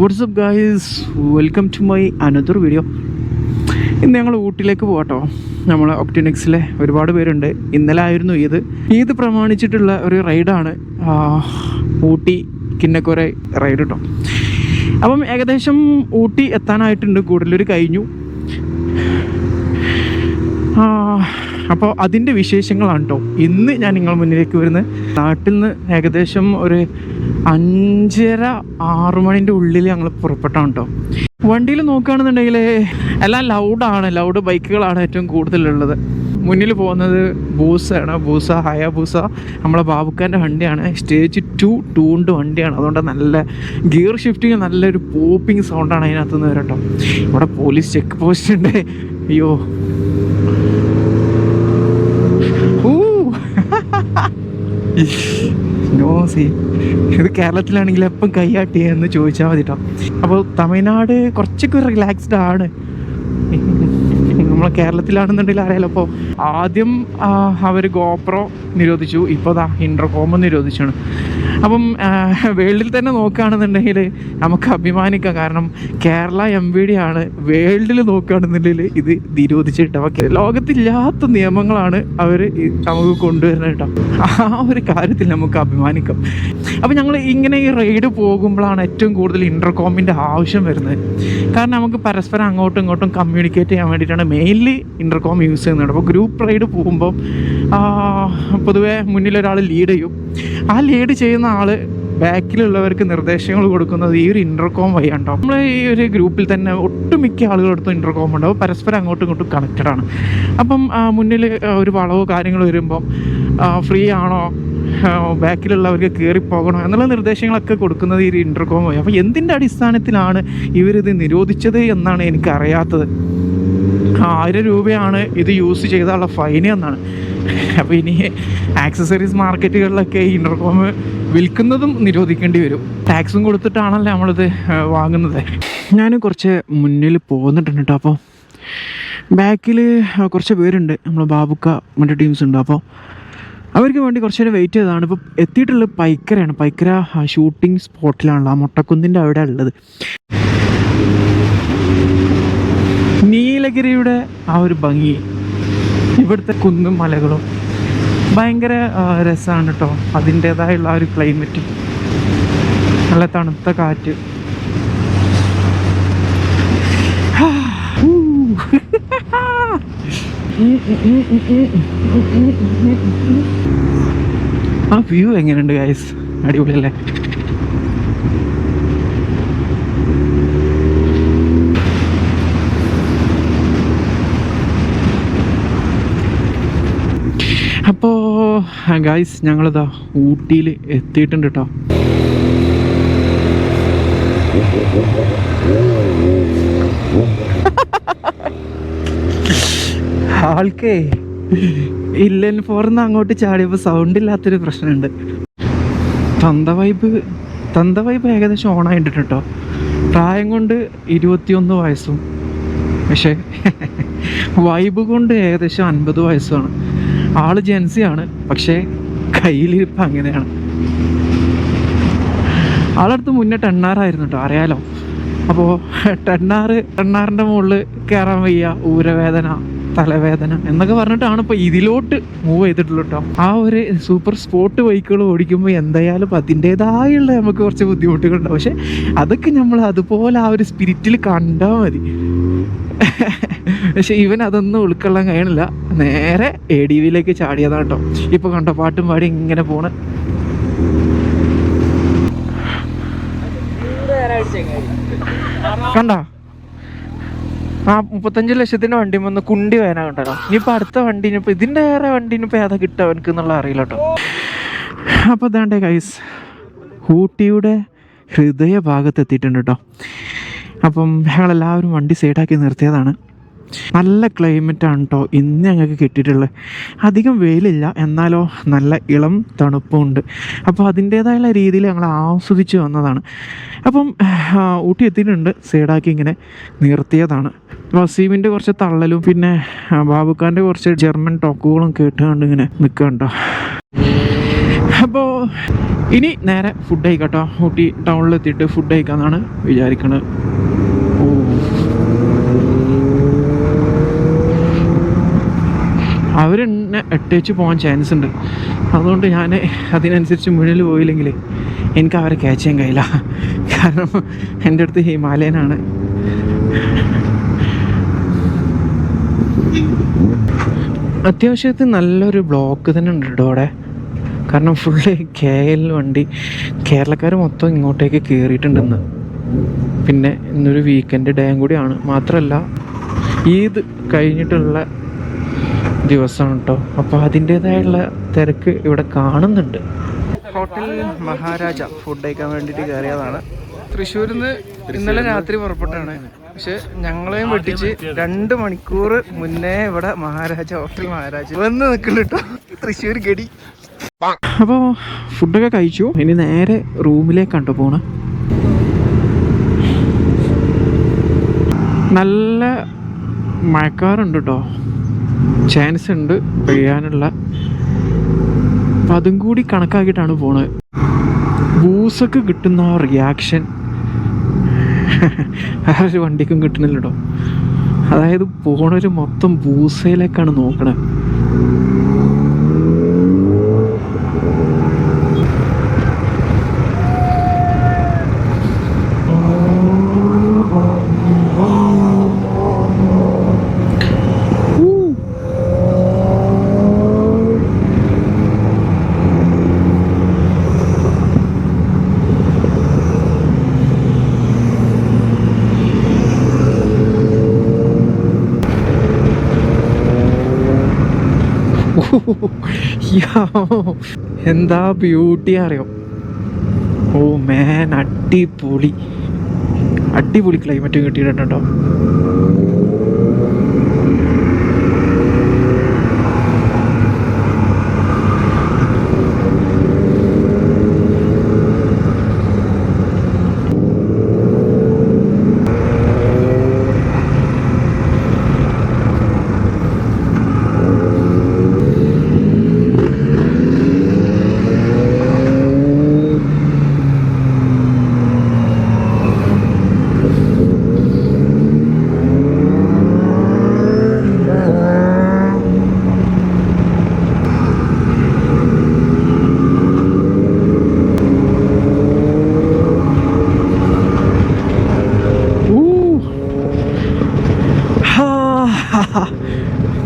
WhatsApp guys, welcome to my another video. ഇന്ന് ഞങ്ങൾ ഊട്ടിയിലേക്ക് പോകട്ടോ. നമ്മൾ ഒപ്റ്റിനിക്സിലെ ഒരുപാട് പേരുണ്ട്. ഇന്നലെ ആയിരുന്നു ഈദ് പ്രമാണിച്ചിട്ടുള്ള ഒരു റൈഡാണ്, ഊട്ടി കിന്നക്കുര റൈഡ് കേട്ടോ. അപ്പം ഏകദേശം ഊട്ടി എത്താനായിട്ടുണ്ട്, കൂടുതലൊരു കഴിഞ്ഞു. അപ്പോൾ അതിൻ്റെ വിശേഷങ്ങളാണ് കേട്ടോ ഇന്ന് ഞാൻ നിങ്ങളുടെ മുന്നിലേക്ക് വരുന്നത്. നാട്ടിൽ നിന്ന് ഏകദേശം ഒരു 5:30-6 മണിൻ്റെ ഉള്ളിൽ ഞങ്ങൾ പുറപ്പെട്ടാണ് കേട്ടോ. വണ്ടിയിൽ നോക്കുകയാണെന്നുണ്ടെങ്കിൽ എല്ലാം ലൗഡ് ബൈക്കുകളാണ് ഏറ്റവും കൂടുതലുള്ളത്. മുന്നിൽ പോകുന്നത് ബൂസ ഹയാബൂസ, നമ്മളെ ബാബുക്കാൻ്റെ വണ്ടിയാണ്. സ്റ്റേജ് 2 വണ്ടിയാണ്. അതുകൊണ്ട് നല്ല ഗിയർ ഷിഫ്റ്റിങ്, നല്ലൊരു പോപ്പിങ് സൗണ്ടാണ് അതിനകത്തുനിന്ന് വരട്ടോ. ഇവിടെ പോലീസ് ചെക്ക് പോസ്റ്റ് ഉണ്ട്. അയ്യോ, ഇത് കേരളത്തിലാണെങ്കിൽ എപ്പം കൈയാട്ടി എന്ന് ചോദിച്ചാൽ മതി കേട്ടോ. അപ്പോൾ തമിഴ്നാട് കുറച്ചൊക്കെ റിലാക്സ്ഡ് ആണ്. നമ്മളെ കേരളത്തിലാണെന്നുണ്ടെങ്കിൽ അറിയാലോ. അപ്പോൾ ആദ്യം അവർ ഗോപ്രോ നിരോധിച്ചു, ഇപ്പോൾ ഇൻ്റർകോം നിരോധിച്ചാണ്. അപ്പം വേൾഡിൽ തന്നെ നോക്കുകയാണെന്നുണ്ടെങ്കിൽ നമുക്ക് അഭിമാനിക്കാം. കാരണം കേരള MVD ആണ് വേൾഡിൽ നോക്കുകയാണെന്നുണ്ടെങ്കിൽ ഇത് നിരോധിച്ചിട്ട്. അപ്പോൾ ലോകത്തില്ലാത്ത നിയമങ്ങളാണ് അവർ നമുക്ക് കൊണ്ടുവരുന്നത് കേട്ടോ. ആ ഒരു കാര്യത്തിൽ നമുക്ക് അഭിമാനിക്കാം. അപ്പോൾ ഞങ്ങൾ ഇങ്ങനെ ഈ റൈഡ് പോകുമ്പോഴാണ് ഏറ്റവും കൂടുതൽ ഇൻ്റർകോമിൻ്റെ ആവശ്യം വരുന്നത്. കാരണം നമുക്ക് പരസ്പരം അങ്ങോട്ടും ഇങ്ങോട്ടും കമ്മ്യൂണിക്കേറ്റ് ചെയ്യാൻ വേണ്ടിയിട്ടാണ് മെയിൻലി ഇൻ്റർകോം യൂസ് ചെയ്യുന്നത്. അപ്പോൾ ഗ്രൂപ്പ് റൈഡ് പോകുമ്പോൾ പൊതുവേ മുന്നിലൊരാൾ ലീഡ് ചെയ്യും. ആ ലീഡ് ചെയ്യുന്ന ആൾ ബാക്കിലുള്ളവർക്ക് നിർദ്ദേശങ്ങൾ കൊടുക്കുന്നത് ഈ ഒരു ഇൻ്റർകോം വഴിയാണ്ടോ. നമ്മൾ ഈ ഒരു ഗ്രൂപ്പിൽ തന്നെ ഒട്ടുമിക്ക ആളുകളടുത്തും ഇൻ്റർകോം ഉണ്ടാവും. പരസ്പരം അങ്ങോട്ടും ഇങ്ങോട്ടും കണക്റ്റഡ് ആണ്. അപ്പം മുന്നിൽ ഒരു വളവോ കാര്യങ്ങൾ വരുമ്പം ഫ്രീ ആണോ, ബാക്കിലുള്ളവർക്ക് കയറിപ്പോകണോ എന്നുള്ള നിർദ്ദേശങ്ങളൊക്കെ കൊടുക്കുന്നത് ഈ ഒരു ഇൻ്റർകോം വഴി. അപ്പോൾ എന്തിൻ്റെ അടിസ്ഥാനത്തിലാണ് ഇവരിത് നിരോധിച്ചത് എന്നാണ് എനിക്കറിയാത്തത്. 1000 രൂപയാണ് ഇത് യൂസ് ചെയ്താലുള്ള ഫൈന് എന്നാണ്. അപ്പോൾ ഇനി ആക്സസറീസ് മാർക്കറ്റുകളിലൊക്കെ ഈ ഇൻ്റർകോം വിൽക്കുന്നതും നിരോധിക്കേണ്ടി വരും. ടാക്സും കൊടുത്തിട്ടാണല്ലോ നമ്മളിത് വാങ്ങുന്നത്. ഞാൻ കുറച്ച് മുന്നിൽ പോന്നിട്ടുണ്ട് കേട്ടോ. അപ്പോൾ ബാക്കിൽ കുറച്ച് പേരുണ്ട്, നമ്മൾ ബാബുക്ക മറ്റു ടീംസ് ഉണ്ട്. അപ്പോൾ അവർക്ക് വേണ്ടി കുറച്ച് നേരം വെയിറ്റ് ചെയ്തതാണ്. ഇപ്പോൾ എത്തിയിട്ടുള്ളത് പൈക്കരയാണ്. പൈക്കര ഷൂട്ടിംഗ് സ്പോട്ടിലാണല്ലോ, ആ മൊട്ടക്കുന്നിൻ്റെ അവിടെ ഉള്ളത്. നീലഗിരിയുടെ ആ ഒരു ഭംഗി, ഇവിടുത്തെ കുന്നും മലകളും ഭയങ്കര രസമാണ് കേട്ടോ. അതിൻ്റേതായുള്ള ആ ഒരു ക്ലൈമറ്റ്, നല്ല തണുത്ത കാറ്റ്. ആ വ്യൂ എങ്ങനെയുണ്ട് ഗൈസ്? അടിപൊളിയല്ലേ? അപ്പോൾ ഗൈസ്, ഞങ്ങളിതാ ഊട്ടിയിൽ എത്തിയിട്ടുണ്ട് കേട്ടോ. ആൾക്കേ ഇല്ലൻ ഫോർന്ന് അങ്ങോട്ട് ചാടിയപ്പോൾ സൗണ്ട് ഇല്ലാത്തൊരു പ്രശ്നമുണ്ട്. തന്ത വൈബ് ഏകദേശം ഓണായിട്ടുണ്ട് കേട്ടോ. പ്രായം കൊണ്ട് 21 വയസ്സും, പക്ഷേ വൈബ് കൊണ്ട് ഏകദേശം 50 വയസ്സുമാണ്. ആള് ജെൻസിയാണ്, പക്ഷേ കയ്യിലിരിപ്പം അങ്ങനെയാണ്. ആളടുത്ത് മുന്നേ ടെണ്ണാറായിരുന്നു കേട്ടോ, അറിയാലോ. അപ്പോൾ ടെണ്ണാറിൻ്റെ മുകളിൽ കയറാൻ വയ്യ, ഊരവേദന, തലവേദന എന്നൊക്കെ പറഞ്ഞിട്ടാണ് ഇപ്പോൾ ഇതിലോട്ട് മൂവ് ചെയ്തിട്ടുള്ളൂ കേട്ടോ. ആ ഒരു സൂപ്പർ സ്പോർട്ട് ബൈക്കുകൾ ഓടിക്കുമ്പോൾ എന്തായാലും അതിൻ്റേതായുള്ള നമുക്ക് കുറച്ച് ബുദ്ധിമുട്ടുകളുണ്ടാവും. പക്ഷെ അതൊക്കെ നമ്മൾ അതുപോലെ ആ ഒരു സ്പിരിറ്റിൽ കണ്ടാൽ മതി. പക്ഷെ ഇവൻ അതൊന്നും ഉൾക്കൊള്ളാൻ കഴിയണില്ല. നേരെ ADVയിലേക്ക് ചാടിയതാണ് കേട്ടോ. ഇപ്പോൾ കണ്ടോ, പാട്ടും പാടി ഇങ്ങനെ പോണ്. കണ്ടോ, ആ 35 ലക്ഷത്തിൻ്റെ വണ്ടി വന്ന് കുണ്ടി വേന കണ്ടോ. ഇനിയിപ്പോൾ അടുത്ത വണ്ടി, ഇനിയിപ്പോൾ ഇതിൻ്റെ ഏറെ വണ്ടി ഇനിയിപ്പോൾ ഏതാ കിട്ടുക അവനക്ക് എന്നുള്ള അറിയില്ല കേട്ടോ. അപ്പോൾ ഇതാണ്ടേ ഗൈസ്, ഊട്ടിയുടെ ഹൃദയ ഭാഗത്ത് എത്തിയിട്ടുണ്ട് കേട്ടോ. അപ്പം ഞങ്ങളെല്ലാവരും വണ്ടി സൈഡാക്കി നിർത്തിയതാണ്. നല്ല ക്ലൈമറ്റാണ് കേട്ടോ ഇന്ന് ഞങ്ങൾക്ക് കിട്ടിയിട്ടുള്ളത്. അധികം വെയിലില്ല, എന്നാലോ നല്ല ഇളം തണുപ്പുണ്ട്. അപ്പോൾ അതിൻ്റേതായുള്ള രീതിയിൽ ഞങ്ങൾ ആസ്വദിച്ച് വന്നതാണ്. അപ്പം ഊട്ടി എത്തിയിട്ടുണ്ട്, സൈഡാക്കി ഇങ്ങനെ നിർത്തിയതാണ്. വസീമിൻ്റെ കുറച്ച് തള്ളലും പിന്നെ ബാബുക്കാൻ്റെ കുറച്ച് ജർമ്മൻ ടോക്കുകളും കേട്ടുകൊണ്ട് ഇങ്ങനെ നിൽക്കുക കേട്ടോ. അപ്പോൾ ഇനി നേരെ ഫുഡ് കഴിക്കട്ടോ. ഊട്ടി ടൗണിലെത്തിയിട്ട് ഫുഡ് കഴിക്കാമെന്നാണ് വിചാരിക്കുന്നത്. അവരെന്നെ എട്ടേച്ച് പോകാൻ ചാൻസ് ഉണ്ട്. അതുകൊണ്ട് ഞാൻ അതിനനുസരിച്ച് മുന്നിൽ പോയില്ലെങ്കിൽ എനിക്ക് അവരെ ക്യാച്ച് ചെയ്യാൻ കഴിയില്ല. കാരണം എൻ്റെ അടുത്ത് ഹിമാലയനാണ്. അത്യാവശ്യത്തിന് നല്ലൊരു ബ്ലോക്ക് തന്നെ ഉണ്ട് കേട്ടോ അവിടെ. കാരണം ഫുള്ള് KL വണ്ടി, കേരളക്കാർ മൊത്തം ഇങ്ങോട്ടേക്ക് കയറിയിട്ടുണ്ടെന്ന്. പിന്നെ ഇന്നൊരു വീക്കെൻഡ് ഡേയും കൂടിയാണ്. മാത്രമല്ല ഈദ് കഴിഞ്ഞിട്ടുള്ള ദിവസമാണ് കേട്ടോ. അപ്പോൾ അതിൻ്റേതായുള്ള തിരക്ക് ഇവിടെ കാണുന്നുണ്ട്. ഹോട്ടൽ മഹാരാജ ഫുഡ് കഴിക്കാൻ വേണ്ടിയിട്ട് കയറിയതാണ്. തൃശ്ശൂരിൽ നിന്ന് ഇന്നലെ രാത്രി പുറപ്പെട്ടാണ്. പക്ഷെ ഞങ്ങളെയും വെട്ടിച്ച് 2 മണിക്കൂർ മുന്നേ ഇവിടെ മഹാരാജ, ഹോട്ടൽ മഹാരാജ വന്ന് നിൽക്കുന്നുണ്ട് കേട്ടോ. തൃശ്ശൂർ ഗഡി. അപ്പോൾ ഫുഡൊക്കെ കഴിച്ചു. ഇനി നേരെ റൂമിലേക്കാണ് പോണ. നല്ല മഴക്കാറുണ്ട് കേട്ടോ. ചാൻസ് ഉണ്ട് പെയ്യാനുള്ള. അപ്പം അതും കൂടി കണക്കാക്കിയിട്ടാണ് പോണത്. ബൂസൊക്കെ കിട്ടുന്ന ആ റിയാക്ഷൻ വേറൊരു വണ്ടിക്കും കിട്ടുന്നില്ല കേട്ടോ. അതായത് പോണൊരു മൊത്തം ബൂസയിലേക്കാണ് നോക്കണത്. എന്താ ബ്യൂട്ടി അറിയോ. ഓ മാൻ, അടിപൊളി അടിപൊളി ക്ലൈമറ്റ് കിട്ടിയിട്ടുണ്ടോ.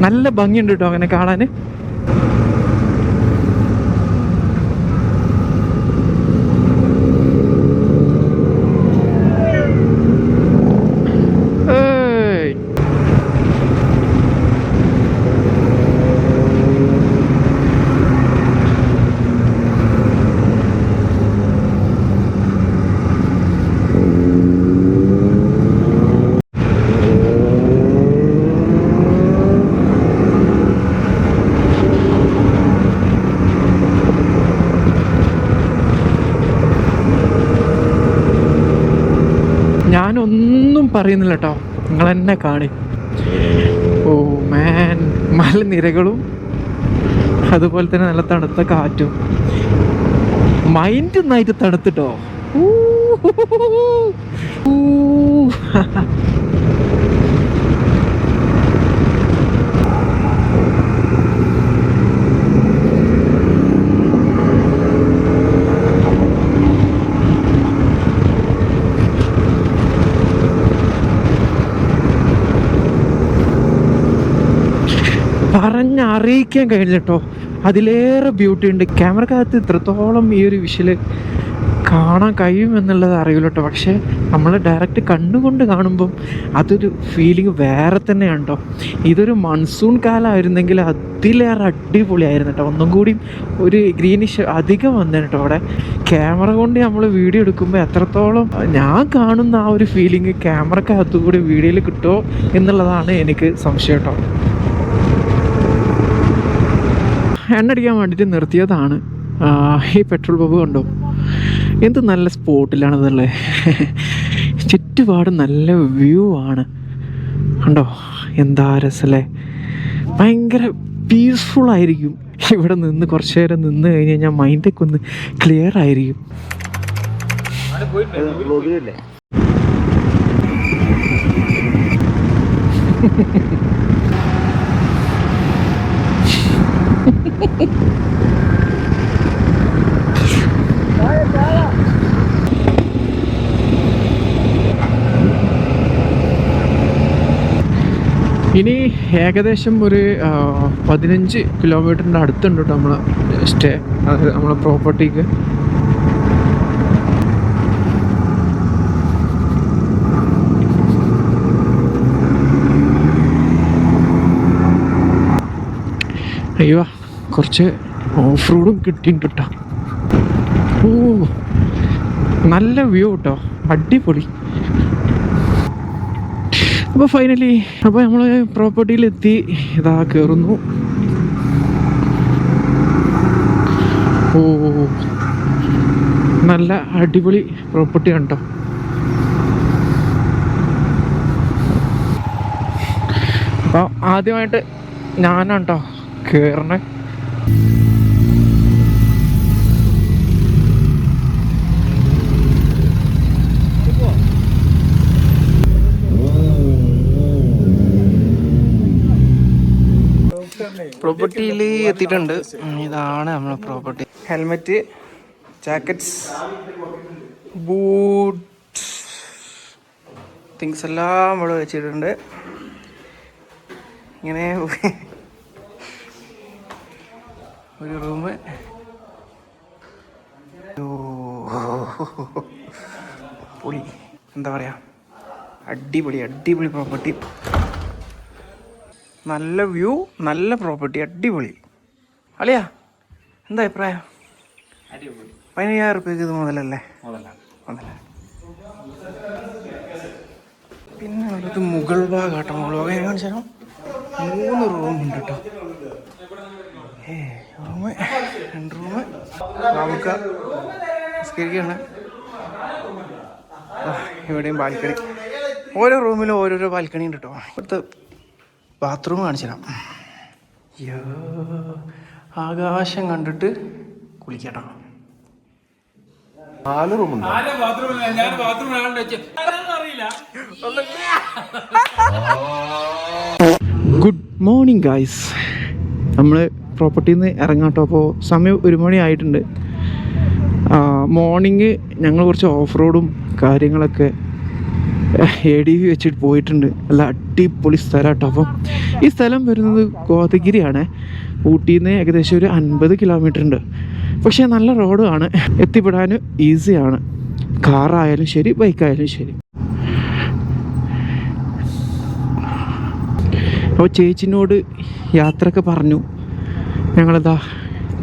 നല്ല ഭംഗിയുണ്ട് കേട്ടോ അങ്ങനെ കാണാൻ. ഞാനൊന്നും പറയുന്നില്ല കേട്ടോ, നിങ്ങൾ എന്നെ കാണി. ഓ മാൻ, മലനിരകളും അതുപോലെ തന്നെ നല്ല തണുത്ത കാറ്റും. മൈൻഡ് നന്നായിട്ട് തണുത്തിട്ടോ. പറഞ്ഞറിയിക്കാൻ കഴിഞ്ഞില്ല കേട്ടോ. അതിലേറെ ബ്യൂട്ടി ഉണ്ട്. ക്യാമറക്കകത്ത് ഇത്രത്തോളം ഈ ഒരു വിഷ്വല് കാണാൻ കഴിയുമെന്നുള്ളത് അറിയില്ല കേട്ടോ. പക്ഷേ നമ്മൾ ഡയറക്റ്റ് കണ്ണുകൊണ്ട് കാണുമ്പം അതൊരു ഫീലിംഗ് വേറെ തന്നെയാണ് കേട്ടോ. ഇതൊരു മൺസൂൺ കാലമായിരുന്നെങ്കിൽ അതിലേറെ അടിപൊളിയായിരുന്നു കേട്ടോ. ഒന്നും കൂടി ഒരു ഗ്രീനിഷ് അധികം വന്നേനെ കേട്ടോ. അവിടെ ക്യാമറ കൊണ്ട് നമ്മൾ വീഡിയോ എടുക്കുമ്പോൾ എത്രത്തോളം ഞാൻ കാണുന്ന ആ ഒരു ഫീലിംഗ് ക്യാമറക്കകത്തു കൂടി വീഡിയോയിൽ കിട്ടുമോ എന്നുള്ളതാണ് എനിക്ക് സംശയം കേട്ടോ. എണ്ണടിക്കാൻ വേണ്ടിയിട്ട് നിർത്തിയതാണ്. ഈ പെട്രോൾ പമ്പ് കണ്ടോ, എന്ത് നല്ല സ്പോട്ടിലാണതുള്ളത്. ചുറ്റുപാടും നല്ല വ്യൂ ആണ് കണ്ടോ, എന്താ രസമല്ലേ. ഭയങ്കര പീസ്ഫുൾ ആയിരിക്കും. ഇവിടെ നിന്ന് കുറച്ച് നേരം നിന്ന് കഴിഞ്ഞ് കഴിഞ്ഞാൽ മൈൻഡൊക്കെ ഒന്ന് ക്ലിയർ ആയിരിക്കും. ഇനി ഏകദേശം ഒരു 15 കിലോമീറ്ററിൻ്റെ അടുത്തുണ്ട് കേട്ടോ നമ്മളെ സ്റ്റേ, അതായത് നമ്മളെ പ്രോപ്പർട്ടിക്ക്. അയ്യോ കുറച്ച് ഓഫ് റോഡും കിട്ടിയിട്ടുണ്ട് കേട്ടോ. ഓ നല്ല വ്യൂ കേട്ടോ, അടിപൊളി. അപ്പോൾ ഫൈനലി നമ്മൾ പ്രോപ്പർട്ടിയിലെത്തി. ഇതാ കയറുന്നു. ഓ നല്ല അടിപൊളി പ്രോപ്പർട്ടി ആണ് കേട്ടോ. അപ്പോൾ ആദ്യമായിട്ട് ഞാനാണ് കേട്ടോ കയറണേ. പ്രോപ്പർട്ടിയിൽ എത്തിയിട്ടുണ്ട്. ഇതാണ് നമ്മളെ property. Helmet, jackets, boots, things എല്ലാം ഇവിടെ വെച്ചിട്ടുണ്ട്. ഇങ്ങനെ ഒരു റൂം. പൊളി, എന്താ പറയുക, അടിപൊളി അടിപൊളി പ്രോപ്പർട്ടി. നല്ല വ്യൂ, നല്ല പ്രോപ്പർട്ടി, അടിപൊളി. അളിയാ എന്താ അഭിപ്രായം? 15,000 റുപ്യക്ക് ഇത് മുതലല്ലേ? മുതലേ. പിന്നെ ഉള്ളത് മുകൾ ഭാഗമാട്ടോ. മുകൾ ഭാഗം കാണിച്ചാൽ 3 റൂമുണ്ട് കേട്ടോ. റൂമ് 2 റൂമ് നമുക്ക് നിസ്കരിക്കുകയാണ്. ഇവിടെയും ബാൽക്കണി. ഓരോ റൂമിലും ഓരോരോ ബാൽക്കണി ഉണ്ട് കേട്ടോ. ഇവിടുത്തെ ബാത്റൂം കാണിച്ചു തരാം. അയ്യോ ആകാശം കണ്ടിട്ട് കുളിക്കട്ടോ. 4 റൂമുണ്ട്. Good morning guys. നമ്മൾ പ്രോപ്പർട്ടിയിൽ നിന്ന് ഇറങ്ങാട്ടോ. അപ്പോൾ സമയം 1 മണി ആയിട്ടുണ്ട്. മോർണിംഗ് ഞങ്ങൾ കുറച്ച് ഓഫ് റോഡും കാര്യങ്ങളൊക്കെ ADV വെച്ചിട്ട് പോയിട്ടുണ്ട്. നല്ല അടിപൊളി സ്ഥലം കേട്ടോ. അപ്പം ഈ സ്ഥലം വരുന്നത് ഗോദഗിരിയാണ്. ഊട്ടിയിൽ നിന്ന് ഏകദേശം ഒരു 50 കിലോമീറ്റർ ഉണ്ട്. പക്ഷേ നല്ല റോഡുമാണ്, എത്തിപ്പെടാൻ ഈസിയാണ്. കാറായാലും ശരി, ബൈക്കായാലും ശരി. അപ്പോൾ ചേച്ചിനോട് യാത്രയൊക്കെ പറഞ്ഞു. ഞങ്ങളിതാ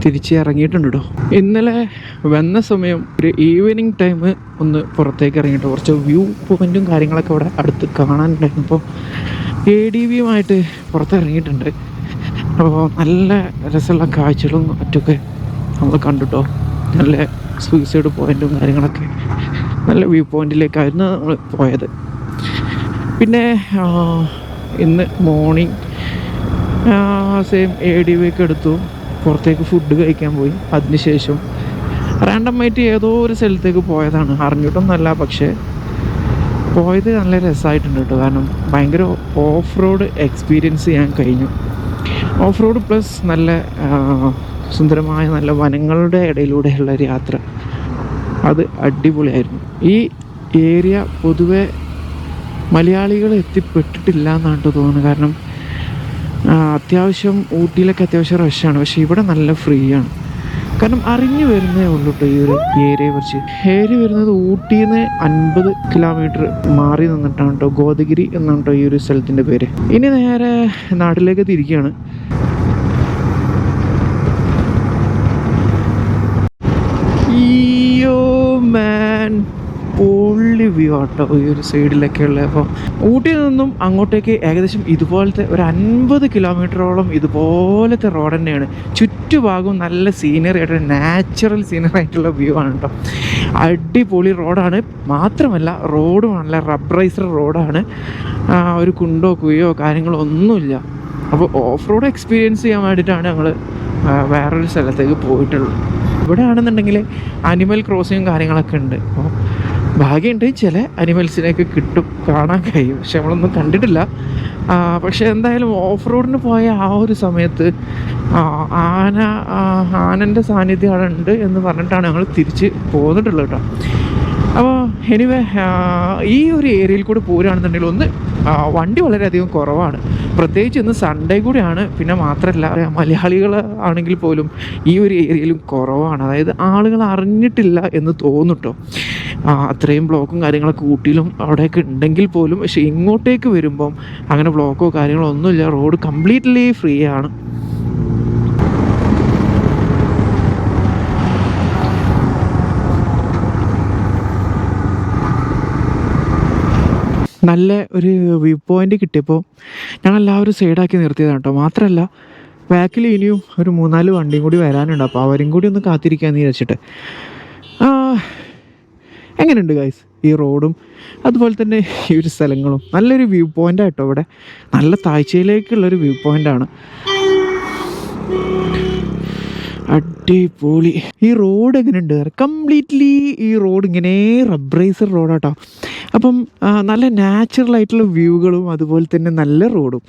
തിരിച്ച് ഇറങ്ങിയിട്ടുണ്ട് കേട്ടോ. ഇന്നലെ വന്ന സമയം ഒരു ഈവനിങ് ടൈം ഒന്ന് പുറത്തേക്ക് ഇറങ്ങിയിട്ട് കുറച്ച് വ്യൂ പോയിൻറ്റും കാര്യങ്ങളൊക്കെ അവിടെ അടുത്ത് കാണാനുണ്ടായിരുന്നു. അപ്പോൾ ADVയുമായിട്ട് പുറത്തിറങ്ങിയിട്ടുണ്ട്. അപ്പോൾ നല്ല രസമുള്ള കാഴ്ചകളും മറ്റൊക്കെ നമ്മൾ കണ്ടുട്ടോ. നല്ല സൂയിസൈഡ് പോയിൻറ്റും കാര്യങ്ങളൊക്കെ, നല്ല വ്യൂ പോയിൻറ്റിലേക്കായിരുന്നു നമ്മൾ പോയത്. പിന്നെ ഇന്ന് മോർണിംഗ് സെയിം ADV ഒക്കെ എടുത്തു. പുറത്തേക്ക് ഫുഡ് കഴിക്കാൻ പോയി. അതിനുശേഷം റാൻഡമായിട്ട് ഏതോ ഒരു സ്ഥലത്തേക്ക് പോയതാണ്, അറിഞ്ഞിട്ടൊന്നുമല്ല. പക്ഷേ പോയത് നല്ല രസമായിട്ടുണ്ട് കേട്ടോ. കാരണം ഭയങ്കര ഓഫ് റോഡ് എക്സ്പീരിയൻസ് ചെയ്യാൻ കഴിഞ്ഞു. ഓഫ് റോഡ് പ്ലസ് നല്ല സുന്ദരമായ നല്ല വനങ്ങളുടെ ഇടയിലൂടെയുള്ള ഒരു യാത്ര, അത് അടിപൊളിയായിരുന്നു. ഈ ഏരിയ പൊതുവെ മലയാളികൾ എത്തിപ്പെട്ടിട്ടില്ല എന്നാണ് തോന്നുന്നത്. കാരണം അത്യാവശ്യം ഊട്ടിയിലൊക്കെ അത്യാവശ്യം റഷാണ്. പക്ഷേ ഇവിടെ നല്ല ഫ്രീ ആണ്. കാരണം അറിഞ്ഞു വരുന്നേ ഉള്ളൂ കേട്ടോ ഈ ഒരു ഏരിയയെ കുറിച്ച്. ഏരിയ വരുന്നത് ഊട്ടിയിൽ നിന്ന് 50 കിലോമീറ്റർ മാറി നിന്നിട്ടാണ് കേട്ടോ. ഗോദഗിരി എന്നാണ് കേട്ടോ ഈ ഒരു സ്ഥലത്തിൻ്റെ പേര്. ഇനി നേരെ നാട്ടിലേക്ക് തിരിക്കുകയാണ്. മാൻ പൊള്ളി വ്യൂ ആട്ടോ ഈ ഒരു സൈഡിലൊക്കെ ഉള്ളത്. അപ്പോൾ ഊട്ടിയിൽ നിന്നും അങ്ങോട്ടേക്ക് ഏകദേശം ഇതുപോലത്തെ ഒരു 50 കിലോമീറ്ററോളം ഇതുപോലത്തെ റോഡ് തന്നെയാണ്. ചുറ്റുഭാഗവും നല്ല സീനറി ആയിട്ട്, നാച്ചുറൽ സീനറി ആയിട്ടുള്ള വ്യൂ ആണ് കേട്ടോ. അടിപൊളി റോഡാണ്. മാത്രമല്ല റോഡ് നല്ല റബ്ബറൈസ്ഡ് റോഡാണ്. ഒരു കുണ്ടോ കുയ്യോ കാര്യങ്ങളോ ഒന്നുമില്ല. അപ്പോൾ ഓഫ് റോഡ് എക്സ്പീരിയൻസ് ചെയ്യാൻ വേണ്ടിയിട്ടാണ് ഞങ്ങൾ വേറൊരു സ്ഥലത്തേക്ക് പോയിട്ടുള്ളത്. ഇവിടെ ആണെന്നുണ്ടെങ്കിൽ അനിമൽ ക്രോസിങ്ങും കാര്യങ്ങളൊക്കെ ഉണ്ട്. അപ്പോൾ ഭാഗ്യമുണ്ട്, ചില അനിമൽസിനെയൊക്കെ കിട്ടും, കാണാൻ കഴിയും. പക്ഷെ നമ്മളൊന്നും കണ്ടിട്ടില്ല. പക്ഷെ എന്തായാലും ഓഫ് റോഡിന് പോയ ആ ഒരു സമയത്ത് ആനൻ്റെ സാന്നിധ്യം അവിടെ ഉണ്ട് എന്ന് പറഞ്ഞിട്ടാണ് ഞങ്ങൾ തിരിച്ച് പോന്നിട്ടുള്ളത് കേട്ടോ. അപ്പോൾ എനിവേ ഈ ഒരു ഏരിയയിൽ കൂടെ പോരുകയാണെന്നുണ്ടെങ്കിൽ ഒന്ന് വണ്ടി വളരെയധികം കുറവാണ്, പ്രത്യേകിച്ച് ഇന്ന് സൺഡേ കൂടിയാണ്. പിന്നെ മാത്രമല്ല മലയാളികൾ ആണെങ്കിൽ പോലും ഈ ഒരു ഏരിയയിലും കുറവാണ്, അതായത് ആളുകൾ അറിഞ്ഞിട്ടില്ല എന്ന് തോന്നുട്ടോ. അത്രയും ബ്ലോക്കും കാര്യങ്ങളൊക്കെ ഊട്ടിയിലും അവിടെയൊക്കെ ഉണ്ടെങ്കിൽ പോലും, പക്ഷേ ഇങ്ങോട്ടേക്ക് വരുമ്പം അങ്ങനെ ബ്ലോക്കോ കാര്യങ്ങളോ ഒന്നുമില്ല. റോഡ് കംപ്ലീറ്റ്ലി ഫ്രീ ആണ്. നല്ല ഒരു വ്യൂ പോയിൻ്റ് കിട്ടിയപ്പോൾ ഞങ്ങളെല്ലാവരും സൈഡാക്കി നിർത്തിയതാണ് കേട്ടോ. മാത്രമല്ല ബാക്കിൽ ഇനിയും ഒരു 3-4 വണ്ടിയും കൂടി വരാനുണ്ട്. അപ്പോൾ അവരും കൂടി ഒന്ന് കാത്തിരിക്കാമെന്ന് വിചാരിച്ചിട്ട്. എങ്ങനെയുണ്ട് ഗൈസ് ഈ റോഡും അതുപോലെ തന്നെ ഈ ഒരു സ്ഥലങ്ങളും? നല്ലൊരു വ്യൂ പോയിൻ്റാണ് കേട്ടോ. ഇവിടെ നല്ല താഴ്ചയിലേക്കുള്ളൊരു വ്യൂ പോയിൻ്റാണ്. അടിപൊളി. ഈ റോഡ് എങ്ങനെയുണ്ട്? കംപ്ലീറ്റ്ലി ഈ റോഡ് ഇങ്ങനെ റബ്ബറൈസർ റോഡാട്ടോ. അപ്പം നല്ല നാച്ചുറലായിട്ടുള്ള വ്യൂകളും അതുപോലെ തന്നെ നല്ല റോഡും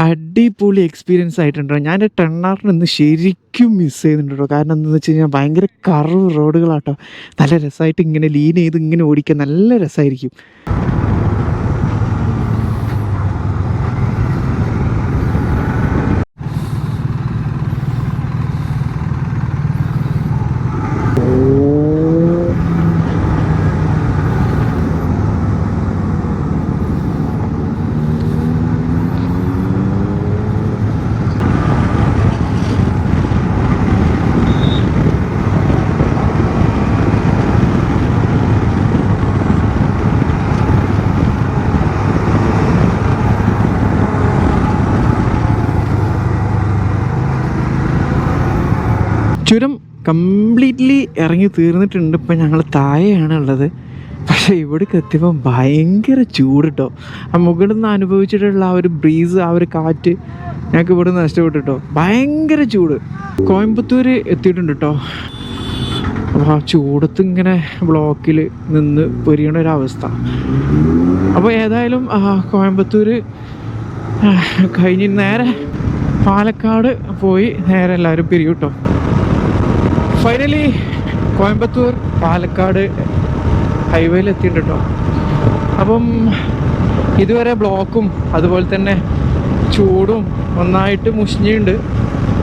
അടിപൊളി എക്സ്പീരിയൻസ് ആയിട്ടുണ്ട്. ഞാൻ ടെണ്ണാറിന് ഇന്ന് ശരിക്കും മിസ് ചെയ്യുന്നുണ്ട് കേട്ടോ. കാരണം എന്താണെന്ന് വെച്ച് കഴിഞ്ഞാൽ ഭയങ്കര കർവ് റോഡുകളാട്ടോ. നല്ല രസമായിട്ട് ഇങ്ങനെ ലീൻ ചെയ്ത് ഇങ്ങനെ ഓടിക്കാൻ നല്ല രസമായിരിക്കും. ചുരം കംപ്ലീറ്റ്ലി ഇറങ്ങി തീർന്നിട്ടുണ്ട്. ഇപ്പം ഞങ്ങൾ താഴെയാണ് ഉള്ളത്. പക്ഷേ ഇവിടേക്ക് എത്തിയപ്പോൾ ഭയങ്കര ചൂട് കേട്ടോ. ആ മുകളിൽ നിന്ന് അനുഭവിച്ചിട്ടുള്ള ആ ഒരു ബ്രീസ്, ആ ഒരു കാറ്റ് ഞങ്ങൾക്ക് ഇവിടെ നിന്ന് നഷ്ടപ്പെട്ടു കേട്ടോ. ഭയങ്കര ചൂട്. കോയമ്പത്തൂർ എത്തിയിട്ടുണ്ട് കേട്ടോ. അപ്പോൾ ആ ചൂടത്ത് ഇങ്ങനെ ബ്ലോക്കിൽ നിന്ന് പൊരിയണ ഒരവസ്ഥ. അപ്പോൾ ഏതായാലും കോയമ്പത്തൂർ കഴിഞ്ഞ് നേരെ പാലക്കാട് പോയി നേരെ എല്ലാവരും പിരിയും കേട്ടോ. ഫൈനലി കോയമ്പത്തൂർ പാലക്കാട് ഹൈവേയിൽ എത്തിയിട്ടുണ്ട് കേട്ടോ. അപ്പം ഇതുവരെ ബ്ലോക്കും അതുപോലെ തന്നെ ചൂടും ഒന്നായിട്ട് മുഷിഞ്ഞിട്ടുണ്ട്.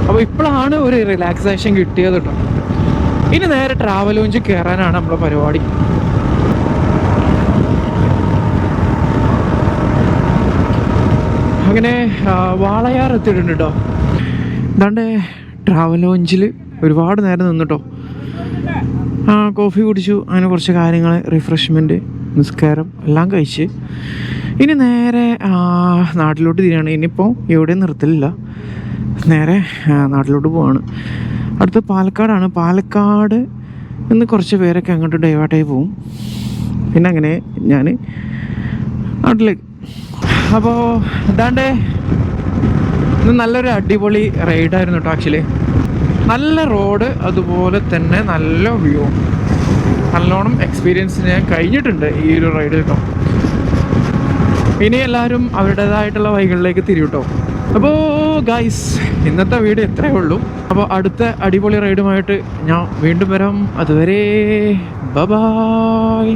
അപ്പോൾ ഇപ്പോഴാണ് ഒരു റിലാക്സേഷൻ കിട്ടിയത് കേട്ടോ. ഇനി നേരെ ട്രാവൽ ലോഞ്ച് കയറാനാണ് നമ്മുടെ പരിപാടി. അങ്ങനെ വാളയാർ എത്തിയിട്ടുണ്ട് കേട്ടോ. എന്താണ്ട് ട്രാവൽ ലോഞ്ചിൽ ഒരുപാട് നേരം നിന്നിട്ടോ. കോഫി കുടിച്ചു, അങ്ങനെ കുറച്ച് കാര്യങ്ങൾ, റിഫ്രഷ്മെൻറ്റ്, നിസ്കാരം എല്ലാം കഴിച്ച് ഇനി നേരെ നാട്ടിലോട്ട് തിരിയാണ്. ഇനിയിപ്പോൾ എവിടെയും നിർത്തലില്ല, നേരെ നാട്ടിലോട്ട് പോവാണ്. അടുത്ത് പാലക്കാടാണ്. പാലക്കാട് നിന്ന് കുറച്ച് പേരൊക്കെ അങ്ങോട്ട് ഡൈവേർട്ടായി പോവും. പിന്നെ അങ്ങനെ ഞാൻ നാട്ടിലേക്ക്. അപ്പോൾ എന്താണ്ട് ഇന്ന് നല്ലൊരു അടിപൊളി റൈഡായിരുന്നു കേട്ടോ. ആക്ച്വലി നല്ല റോഡ്, അതുപോലെ തന്നെ നല്ല വ്യൂ, നല്ലോണം എക്സ്പീരിയൻസ് ചെയ്യാൻ കഴിഞ്ഞിട്ടുണ്ട് ഈ ഒരു റൈഡ് കേട്ടോ. ഇനി എല്ലാവരും അവരുടേതായിട്ടുള്ള വഴികളിലേക്ക് തിരിയും കേട്ടോ. അപ്പോൾ ഗൈസ് ഇന്നത്തെ വീഡിയോ ഇത്രയേ ഉള്ളൂ. അപ്പോൾ അടുത്ത അടിപൊളി റൈഡുമായിട്ട് ഞാൻ വീണ്ടും വരാം. അതുവരെ ബൈ.